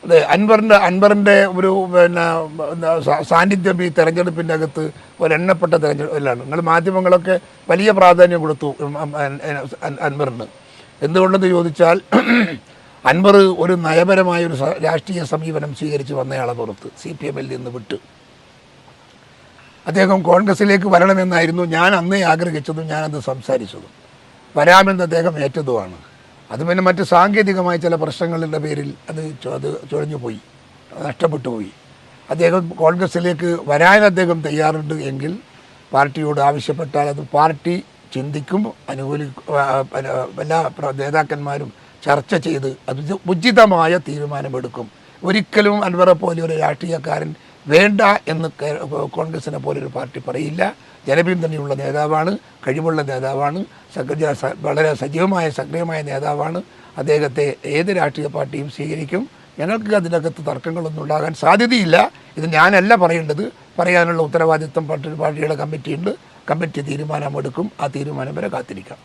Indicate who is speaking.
Speaker 1: അതെ, അൻവറിൻ്റെ ഒരു സാന്നിധ്യം ഈ തെരഞ്ഞെടുപ്പിൻ്റെ അകത്ത് ഒരെണ്ണപ്പെട്ട തെരഞ്ഞെടുപ്പിലാണ്. നിങ്ങൾ മാധ്യമങ്ങളൊക്കെ വലിയ പ്രാധാന്യം കൊടുത്തു അൻവറിന്. എന്തുകൊണ്ടെന്ന് ചോദിച്ചാൽ അൻവർ ഒരു നയപരമായ ഒരു രാഷ്ട്രീയ സമീപനം സ്വീകരിച്ച് വന്നയാളെ പുറത്ത് CPM-ൽ നിന്ന് വിട്ട് അദ്ദേഹം കോൺഗ്രസിലേക്ക് വരണമെന്നായിരുന്നു ഞാൻ അന്നേ ആഗ്രഹിച്ചതും ഞാനത് സംസാരിച്ചതും. വരാമെന്ന് അദ്ദേഹം ഏറ്റതുമാണ്. അത് പിന്നെ മറ്റ് സാങ്കേതികമായ ചില പ്രശ്നങ്ങളുടെ പേരിൽ അത് ചുഴഞ്ഞു പോയി, നഷ്ടപ്പെട്ടു പോയി. അദ്ദേഹം കോൺഗ്രസിലേക്ക് വരാൻ അദ്ദേഹം തയ്യാറുണ്ട് എങ്കിൽ പാർട്ടിയോട് ആവശ്യപ്പെട്ടാൽ അത് പാർട്ടി ചിന്തിക്കും, എല്ലാ നേതാക്കന്മാരും ചർച്ച ചെയ്ത് അത് ഉചിതമായ തീരുമാനമെടുക്കും. ഒരിക്കലും അൻവറെ പോലെ ഒരു രാഷ്ട്രീയക്കാരൻ വേണ്ട എന്ന് കോൺഗ്രസിനെ പോലൊരു പാർട്ടി പറയില്ല. ജനപിന്തുണയുള്ള നേതാവാണ്, കഴിവുള്ള നേതാവാണ്, വളരെ സജീവമായ സക്രിയമായ നേതാവാണ്. അദ്ദേഹത്തെ ഏത് രാഷ്ട്രീയ പാർട്ടിയും സ്വീകരിക്കും. ഞങ്ങൾക്ക് അതിനകത്ത് തർക്കങ്ങളൊന്നും ഉണ്ടാകാൻ സാധ്യതയില്ല. ഇത് ഞാനല്ല പറയേണ്ടത്, പറയാനുള്ള ഉത്തരവാദിത്വം പാർട്ടിയുടെ കമ്മിറ്റിയുണ്ട്. കമ്മിറ്റി തീരുമാനമെടുക്കും. ആ തീരുമാനം വരെ കാത്തിരിക്കാം.